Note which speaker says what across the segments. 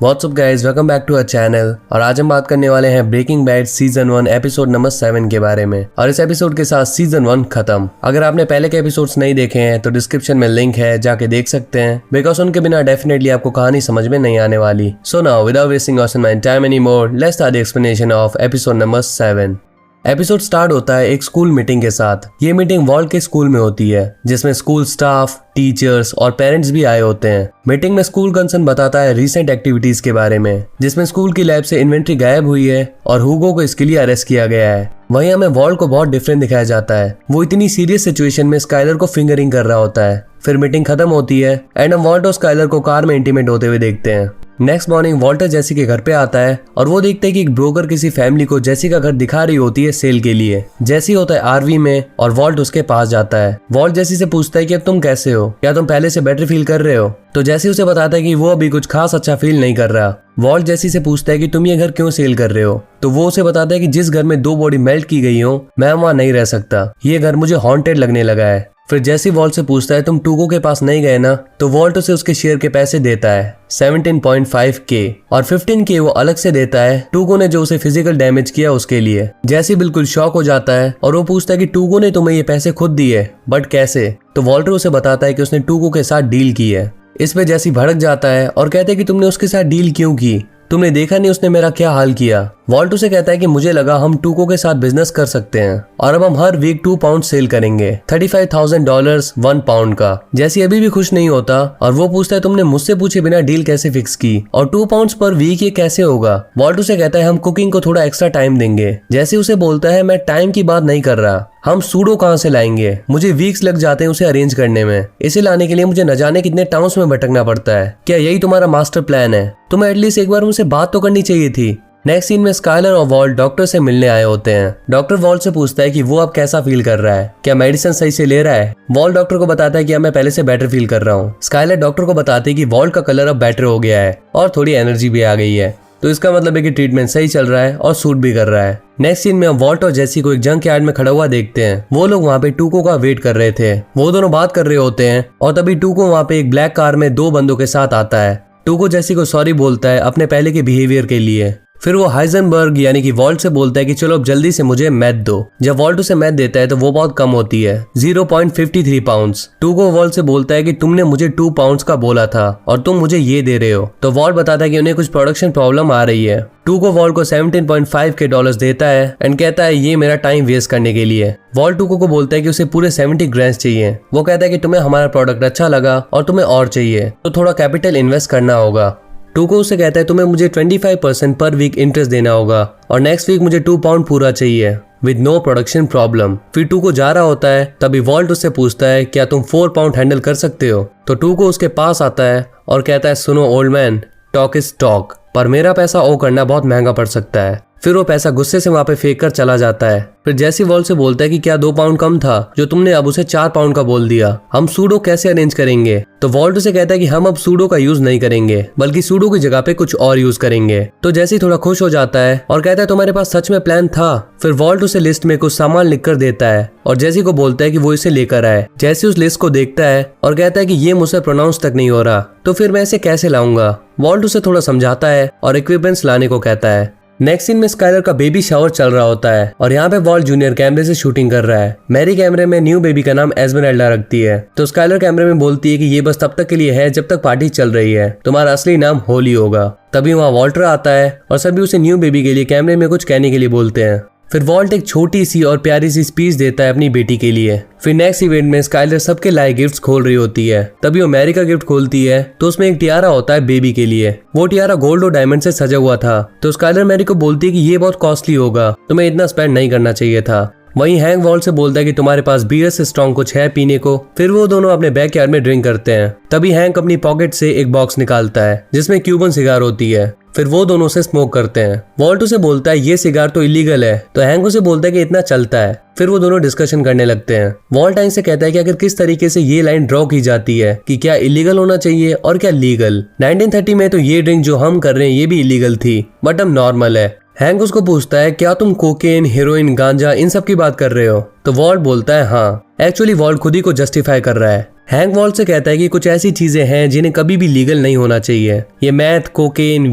Speaker 1: What's up guys, welcome back to our channel. और आज हम बात करने वाले हैं Breaking Bad season 1 episode number 7 के बारे में। और इस एपिसोड के साथ सीजन 1 खत्म। अगर आपने पहले के एपिसोड्स नहीं देखे हैं तो डिस्क्रिप्शन में लिंक है, जाके देख सकते हैं, बिकॉज उनके बिना डेफिनेटली आपको कहानी समझ में नहीं आने वाली। So now without wasting my time any more, let's start the explanation of episode number 7। Episode start होता है एक स्कूल मीटिंग के साथ। ये मीटिंग वॉल्ट के स्कूल में होती है, जिसमें स्कूल स्टाफ, टीचर्स और पेरेंट्स भी आए होते हैं। मीटिंग में स्कूल कंसर्न बताता है रीसेंट एक्टिविटीज के बारे में, जिसमें स्कूल की लैब से इन्वेंट्री गायब हुई है और हुगो को इसके लिए अरेस्ट किया गया है। वहीं हमें वॉल्ट को बहुत डिफरेंट दिखाया जाता है। वो इतनी सीरियस सिचुएशन में स्काइलर को फिंगरिंग कर रहा होता है। फिर मीटिंग खत्म होती है एंड हम वॉल्ट और स्काइलर को कार में इंटीमेट होते हुए देखते हैं। नेक्स्ट मॉर्निंग वॉल्टर जेसी के घर पे आता है और वो देखते हैं कि एक ब्रोकर किसी फैमिली को जेसी का घर दिखा रही होती है सेल के लिए। जेसी होता है आरवी में और वॉल्ट उसके पास जाता है। वॉल्ट जेसी से पूछता है कि अब तुम कैसे हो, क्या तुम पहले से बेटर फील कर रहे हो? तो जेसी उसे बताता है कि वो अभी कुछ खास अच्छा फील नहीं कर रहा। वॉल्ट जेसी से पूछता है कि तुम ये घर क्यों सेल कर रहे हो? तो वो उसे बताता है कि जिस घर में 2 बॉडी मेल्ट की गई हो, मैं वहां नहीं रह सकता। ये घर मुझे हॉन्टेड लगने लगा है। फिर जेसी वॉल्ट से पूछता है तुम टूको के पास नहीं गए ना? तो वॉल्ट उसे उसके शेयर के पैसे देता है 17.5K और 15K वो अलग से देता है टूको ने जो उसे फिजिकल डैमेज किया उसके लिए। जेसी बिल्कुल शॉक हो जाता है और वो पूछता है कि टूको ने तुम्हें ये पैसे खुद दिए, बट कैसे? तो वॉल्टर उसे बताता है कि उसने टूको के साथ डील की है। इस पे जेसी भड़क जाता है और कहते हैं कि तुमने उसके साथ डील क्यों की? तुमने देखा नहीं उसने मेरा क्या हाल किया? वॉल्ट उसे कहता है कि मुझे लगा हम टूको के साथ बिजनेस कर सकते हैं और अब हम हर वीक 2 पाउंड सेल करेंगे, $35,000 1 पाउंड का। जैसी अभी भी खुश नहीं होता और वो पूछता है तुमने मुझसे पूछे बिना डील कैसे फिक्स की और 2 पाउंड पर वीक ये कैसे होगा? वॉल्ट उसे कहता है हम कुकिंग को थोड़ा एक्स्ट्रा टाइम देंगे। जैसे उसे बोलता है मैं टाइम की बात नहीं कर रहा, हम सूडो कहाँ से लाएंगे? मुझे वीक्स लग जाते हैं उसे अरेंज करने में। इसे लाने के लिए मुझे न जाने कितने टाउन्स में भटकना पड़ता है। क्या यही तुम्हारा मास्टर प्लान है? तुम्हें एटलीस्ट एक बार मुझसे बात तो करनी चाहिए थी। नेक्स्ट सीन में स्काइलर और वॉल्ट डॉक्टर से मिलने आए होते हैं। डॉक्टर वॉल्ट से पूछता है कि वो अब कैसा फील कर रहा है, क्या मेडिसिन सही से ले रहा है? वॉल्ट डॉक्टर को बताता है कि मैं पहले से बेटर फील कर रहा हूँ। स्काइलर डॉक्टर को बताती है कि वॉल्ट का कलर अब बेटर हो गया है और थोड़ी एनर्जी भी आ गई है, तो इसका मतलब है कि ट्रीटमेंट सही चल रहा है और सूट भी कर रहा है। नेक्स्ट सीन में हम वॉल्ट और जेसी को एक जंक यार्ड में खड़ा हुआ देखते हैं। वो लोग वहाँ पे टूको का वेट कर रहे थे। वो दोनों बात कर रहे होते हैं और तभी टूको वहाँ पे एक ब्लैक कार में 2 बंदों के साथ आता है। टूको जेसी को सॉरी बोलता है अपने पहले के बिहेवियर के लिए। फिर वो हाइजनबर्ग यानी कि वॉल्ट से बोलता है कि चलो अब जल्दी से मुझे मैथ दो। जब वॉल्ट उसे मैथ देता है तो वो बहुत कम होती है, 0.53 पाउंड्स। टूको वॉल्ट से बोलता है कि तुमने मुझे 2 पाउंड्स का बोला था और तुम मुझे ये दे रहे हो। तो वॉल्ट बताता है कि उन्हें कुछ प्रोडक्शन प्रॉब्लम आ रही है। टूको वॉल्ट को 17.5K डॉलर्स देता है एंड कहता है ये मेरा टाइम वेस्ट करने के लिए। वॉल्ट टूको को बोलता है कि उसे पूरे 70 ग्रैंड चाहिए। वो कहता है कि तुम्हें हमारा प्रोडक्ट अच्छा लगा और तुम्हें और चाहिए, तो थोड़ा कैपिटल इन्वेस्ट करना होगा। टूको उसे कहता है तुम्हें मुझे 25% पर वीक इंटरेस्ट देना होगा और नेक्स्ट वीक मुझे 2 पाउंड पूरा चाहिए विद नो प्रोडक्शन प्रॉब्लम। फिर टूको जा रहा होता है, तभी वॉल्ट उससे पूछता है क्या तुम 4 पाउंड हैंडल कर सकते हो? तो टूको उसके पास आता है और कहता है सुनो old man, talk is talk, पर मेरा पैसा ओ करना बहुत महंगा पड़ सकता है। फिर वो पैसा गुस्से से वहाँ पे फेंक कर चला जाता है। फिर जेसी वॉल्ट से बोलता है कि क्या 2 पाउंड कम था जो तुमने अब उसे 4 पाउंड का बोल दिया, हम सूडो कैसे अरेंज करेंगे? तो वॉल्ट उसे कहता है कि हम अब सूडो का यूज नहीं करेंगे, बल्कि सूडो की जगह पे कुछ और यूज करेंगे। तो जेसी थोड़ा खुश हो जाता है और कहता है तुम्हारे पास सच में प्लान था। फिर वॉल्ट उसे लिस्ट में कुछ सामान लिख कर देता है और जेसी को बोलता है कि वो इसे लेकर आए। जेसी उस लिस्ट को देखता है और कहता है कि ये मुझसे प्रोनाउंस तक नहीं हो रहा, तो फिर मैं इसे कैसे लाऊंगा? वॉल्ट उसे थोड़ा समझाता है और इक्विपमेंट्स लाने को कहता है। नेक्स्ट सीन में स्काइलर का बेबी शावर चल रहा होता है और यहाँ पे वॉल्ट जूनियर कैमरे से शूटिंग कर रहा है। मैरी कैमरे में न्यू बेबी का नाम एस्मेराल्डा रखती है, तो स्काइलर कैमरे में बोलती है कि ये बस तब तक के लिए है जब तक पार्टी चल रही है, तुम्हारा असली नाम होली होगा। तभी वहाँ वॉल्टर आता है और सभी उसे न्यू बेबी के लिए कैमरे में कुछ कहने के लिए बोलते हैं। फिर वॉल्ट एक छोटी सी और प्यारी सी स्पीच देता है अपनी बेटी के लिए। फिर नेक्स्ट इवेंट में स्काइलर सबके लाए गिफ्ट्स खोल रही होती है। तभी वो मैरी का गिफ्ट खोलती है तो उसमें एक टियारा होता है बेबी के लिए। वो टियारा गोल्ड और डायमंड से सजा हुआ था। तो स्काइलर मैरी को बोलती है कि ये बहुत कॉस्टली होगा, तुम्हें इतना स्पेंड नहीं करना चाहिए था। वहीं हैंक वॉल्ट से बोलता है कि तुम्हारे पास बियर से स्ट्रॉन्ग कुछ है पीने को। फिर वो दोनों अपने बैकयार्ड में ड्रिंक करते हैं। तभी हैंक अपनी पॉकेट से एक बॉक्स निकालता है जिसमें क्यूबन सिगार होती है। फिर वो दोनों से स्मोक करते हैं। वॉल्ट उसे बोलता है ये सिगार तो इलीगल है, तो हैंक उसे बोलता है कि इतना चलता है। फिर वो दोनों डिस्कशन करने लगते हैं। वॉल्ट हैंक से कहता है कि अगर किस तरीके से ये लाइन ड्रॉ की जाती है कि क्या इलीगल होना चाहिए और क्या लीगल। 1930 में तो ये ड्रिंक जो हम कर रहे हैं ये भी इलीगल थी, बट अब नॉर्मल है। हैंक उसको पूछता है क्या तुम कोकेन, हेरोइन, गांजा इन सब की बात कर रहे हो? तो वॉल्ट बोलता है हाँ। एक्चुअली वॉल्ट खुद ही को जस्टिफाई कर रहा है। हैंक वॉल्ट से कहता है कि कुछ ऐसी चीजें हैं जिन्हें कभी भी लीगल नहीं होना चाहिए। ये मैथ, कोकेन,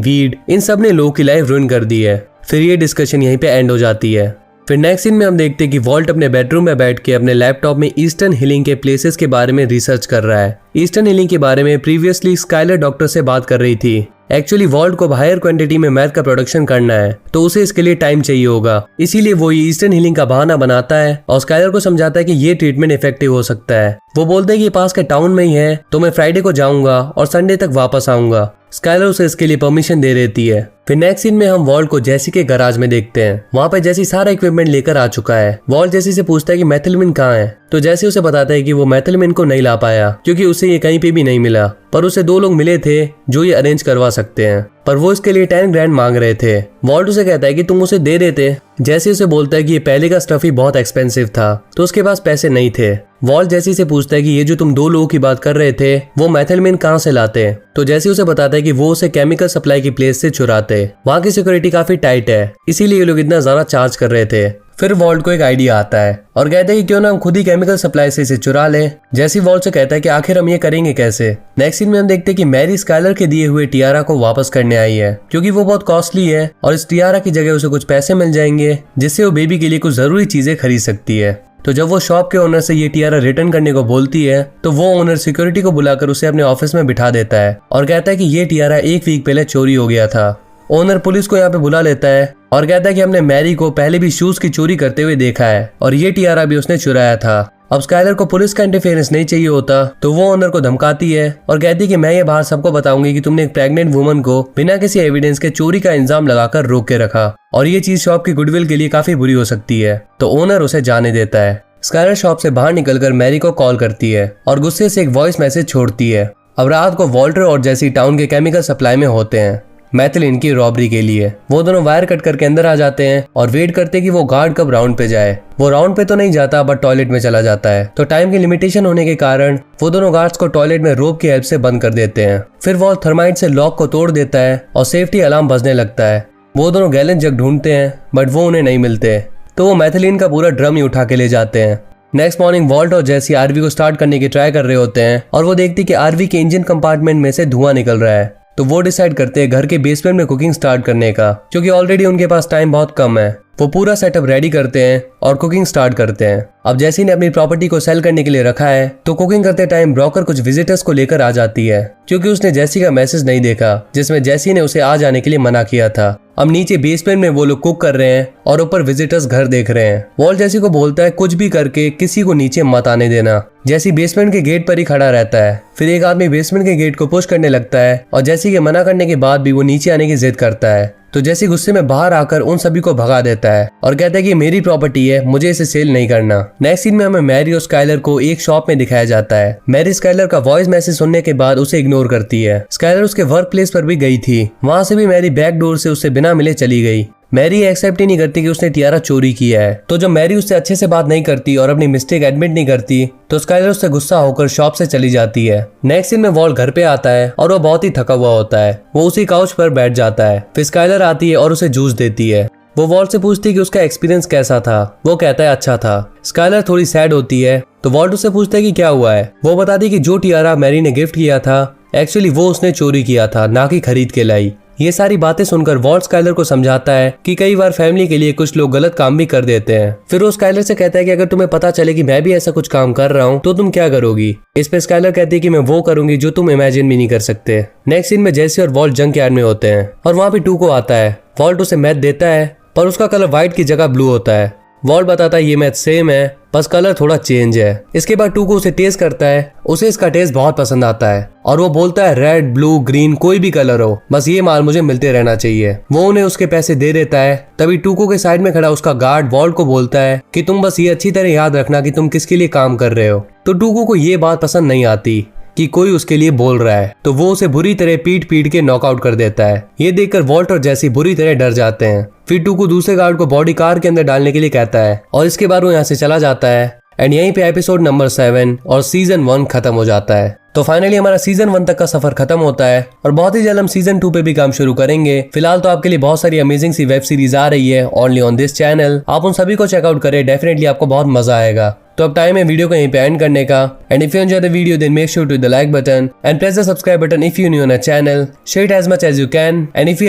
Speaker 1: वीड, इन सब ने लोगों की लाइफ रुइन कर दी है। फिर ये डिस्कशन यहीं पे एंड हो जाती है। फिर नेक्स्ट सीन में हम देखते हैं कि वॉल्ट अपने बेडरूम में बैठ के अपने लैपटॉप में ईस्टर्न हीलिंग के प्लेसेस के बारे में रिसर्च कर रहा है। ईस्टर्न हीलिंग के बारे में प्रीवियसली स्काइलर डॉक्टर से बात कर रही थी। एक्चुअली वॉल्ट को हायर क्वांटिटी में मैथ का प्रोडक्शन करना है, तो उसे इसके लिए टाइम चाहिए होगा। इसीलिए वो ये ईस्टर्न हीलिंग का बहाना बनाता है और स्काइलर को समझाता है कि ये ट्रीटमेंट इफेक्टिव हो सकता है। वो बोलते हैं कि पास के टाउन में ही है, तो मैं फ्राइडे को जाऊंगा और संडे तक वापस आऊंगा। स्काइलर उसे इसके लिए परमिशन दे देती है। फिर नेक्स्ट सीन में हम वॉल्ट को जेसी के गैराज में देखते हैं। वहाँ पे जेसी सारा इक्विपमेंट लेकर आ चुका है। वॉल्ट जेसी से पूछता है कि मैथिलमिन कहाँ है, तो जेसी उसे बताता है कि वो मैथिलमिन को नहीं ला पाया क्योंकि उसे ये कहीं पे भी नहीं मिला, पर उसे 2 लोग मिले थे जो ये अरेंज करवा सकते हैं, पर वो इसके लिए 10 ग्रैंड मांग रहे थे। वॉल्ट उसे कहता है कि तुम उसे दे देते। जेसी उसे बोलता है कि ये पहले का स्टफ ही बहुत एक्सपेंसिव था, तो उसके पास पैसे नहीं थे। वॉल्ट जेसी से पूछता है कि ये जो तुम 2 लोगों की बात कर रहे थे वो मैथिलमिन कहाँ से लाते, तो जेसी उसे बताता है कि वो उसे केमिकल सप्लाई की प्लेस से चुराते। वहाँ की सिक्योरिटी काफी टाइट है, इसीलिए ये लोग इतना ज्यादा चार्ज कर रहे थे। फिर वॉल्ट को एक आइडिया आता है और कहते हैं कि क्यों ना हम खुद ही केमिकल सप्लाई से इसे चुरा लें। जैसी वॉल्ट से कहता है कि आखिर हम ये करेंगे कैसे। नेक्स्ट सीन में हम देखते हैं कि मैरी स्काइलर के दिए हुए टियारा को वापस करने आई है क्योंकि वो बहुत कॉस्टली है और इस टियारा की जगह उसे कुछ पैसे मिल जाएंगे जिससे वो बेबी के लिए कुछ जरूरी चीजें खरीद सकती है। तो जब वो शॉप के ओनर से ये टियारा रिटर्न करने को बोलती है तो वो ओनर सिक्योरिटी को बुलाकर उसे अपने ऑफिस में बिठा देता है और कहता है कि ये टियारा 1 वीक पहले चोरी हो गया था। ओनर पुलिस को यहाँ पे बुला लेता है और कहता है कि हमने मैरी को पहले भी शूज की चोरी करते हुए देखा है और ये टियारा भी उसने चुराया था। अब स्काइलर को पुलिस का इंटरफेरेंस नहीं चाहिए होता, तो वो ओनर को धमकाती है और कहती है कि मैं ये बाहर सबको बताऊंगी कि तुमने एक प्रेग्नेंट वुमन को बिना किसी एविडेंस के चोरी का इल्जाम लगाकर रोक के रखा और ये चीज शॉप की गुडविल के लिए काफी बुरी हो सकती है। तो ओनर उसे जाने देता है। स्काइलर शॉप से बाहर निकलकर मैरी को कॉल करती है और गुस्से से एक वॉइस मैसेज छोड़ती है। अब रात को वॉल्टर और जेसी टाउन के केमिकल सप्लाई में होते हैं मैथिलिन की रॉबरी के लिए। वो दोनों वायर कट करके अंदर आ जाते हैं और वेट करते कि वो गार्ड कब राउंड पे जाए। वो राउंड पे तो नहीं जाता बट टॉयलेट में चला जाता है, तो टाइम की लिमिटेशन होने के कारण वो दोनों गार्ड्स को टॉयलेट में रोप की हेल्प से बंद कर देते हैं। फिर वॉल्ट थर्माइट से लॉक को तोड़ देता है और सेफ्टी अलार्म बजने लगता है। वो दोनों गैलन जग ढूंढते हैं बट वो उन्हें नहीं मिलते, तो वो मैथिलिन का पूरा ड्रम ही उठा के ले जाते हैं। नेक्स्ट मॉर्निंग वॉल्ट और जेसी आरवी को स्टार्ट करने की ट्राई कर रहे होते हैं और वो देखती कि आरवी के इंजन कंपार्टमेंट में से धुआं निकल रहा है, तो वो डिसाइड करते हैं घर के बेसमेंट में कुकिंग स्टार्ट करने का क्योंकि ऑलरेडी उनके पास टाइम बहुत कम है। वो पूरा सेटअप रेडी करते हैं और कुकिंग स्टार्ट करते हैं। अब जेसी ने अपनी प्रॉपर्टी को सेल करने के लिए रखा है, तो कुकिंग करते टाइम ब्रोकर कुछ विजिटर्स को लेकर आ जाती है क्योंकि उसने जेसी का मैसेज नहीं देखा जिसमें जेसी ने उसे आ जाने के लिए मना किया था। अब नीचे बेसमेंट में वो लोग कुक कर रहे हैं और ऊपर विजिटर्स घर देख रहे हैं। वॉल्ट जेसी को बोलता है कुछ भी करके किसी को नीचे मत आने देना। जेसी बेसमेंट के गेट पर ही खड़ा रहता है। फिर एक आदमी बेसमेंट के गेट को पुश करने लगता है और जेसी के मना करने के बाद भी वो नीचे आने की जिद करता है, तो जेसी गुस्से में बाहर आकर उन सभी को भगा देता है और कहता है कि मेरी प्रॉपर्टी है, मुझे इसे सेल नहीं करना। नेक्स्ट सीन में हमें मैरी और स्काइलर को एक शॉप में दिखाया जाता है। मैरी स्काइलर का वॉइस मैसेज सुनने के बाद उसे इग्नोर करती है। स्काइलर उसके वर्क प्लेस पर भी गई थी, वहाँ से भी मैरी बैक डोर से उससे बिना मिले चली गई। मैरी एक्सेप्ट ही नहीं करती कि उसने टियारा चोरी किया है, तो जब मैरी उससे अच्छे से बात नहीं करती और अपनी मिस्टेक एडमिट नहीं करती तो स्काइलर उससे गुस्सा होकर शॉप से चली जाती है। नेक्स्ट सीन में वॉल्ट घर पे आता है और वो बहुत ही थका हुआ होता है। वो उसी काउच पर बैठ जाता है। फिर स्काइलर आती है और उसे जूस देती है। वो वॉल्ट से पूछती है कि उसका एक्सपीरियंस कैसा था। वो कहता है अच्छा था। स्काइलर थोड़ी सैड होती है, तो वॉल्ट उससे पूछता है कि क्या हुआ है। वो बताती कि जो टियारा मैरी ने गिफ्ट किया था एक्चुअली वो उसने चोरी किया था, ना कि खरीद के लाई। ये सारी बातें सुनकर वॉल्ट स्काइलर को समझाता है कि कई बार फैमिली के लिए कुछ लोग गलत काम भी कर देते हैं। फिर वो स्काइलर से कहता है कि अगर तुम्हें पता चले कि मैं भी ऐसा कुछ काम कर रहा हूँ तो तुम क्या करोगी। इस पे स्काइलर कहती है कि मैं वो करूंगी जो तुम इमेजिन भी नहीं कर सकते। नेक्स्ट सीन में जेसी और वॉल्ट जंक यार्ड में होते हैं और वहाँ पे टूको आता है। वॉल्ट उसे मैथ देता है पर उसका कलर व्हाइट की जगह ब्लू होता है। वॉल्ट बताता है ये मैथ सेम है, बस कलर थोड़ा चेंज है। इसके बाद टूको उसे टेस्ट करता है। उसे इसका टेस्ट बहुत पसंद आता है और वो बोलता है रेड, ब्लू, ग्रीन कोई भी कलर हो, बस ये माल मुझे मिलते रहना चाहिए। वो उन्हें उसके पैसे दे देता है। तभी टूको के साइड में खड़ा उसका गार्ड वॉल्ट को बोलता है कि तुम बस ये अच्छी तरह याद रखना कि तुम किसके लिए काम कर रहे हो। तो टूको को ये बात पसंद नहीं आती कि कोई उसके लिए बोल रहा है, तो वो उसे बुरी तरह पीट के नॉकआउट कर देता है। ये देखकर वॉल्ट और जेसी बुरी तरह डर जाते हैं। फिर टूको दूसरे गार्ड को बॉडी कार के अंदर डालने के लिए कहता है और इसके बाद वो यहाँ से चला जाता है। एंड यहीं पे एपिसोड नंबर 7 और सीजन 1 खत्म हो जाता है। तो फाइनली हमारा सीजन 1 तक का सफर खत्म होता है और बहुत ही जल्द हम सीजन 2 पे भी काम शुरू करेंगे। फिलहाल तो आपके लिए बहुत सारी अमेजिंग सी वेब सीरीज आ रही है ओनली ऑन दिस चैनल। आप उन सभी को चेकआउट करें, डेफिनेटली आपको बहुत मजा आएगा। तो अब टाइम है वीडियो को यहीं पे एंड करने का। And if you enjoy the video then make sure to the like button and press the subscribe button if you new on our channel. Share it as much as you can and if you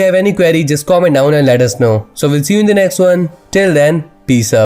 Speaker 1: have any query just comment down and let us know. So will see you in the next one. Till then, peace out.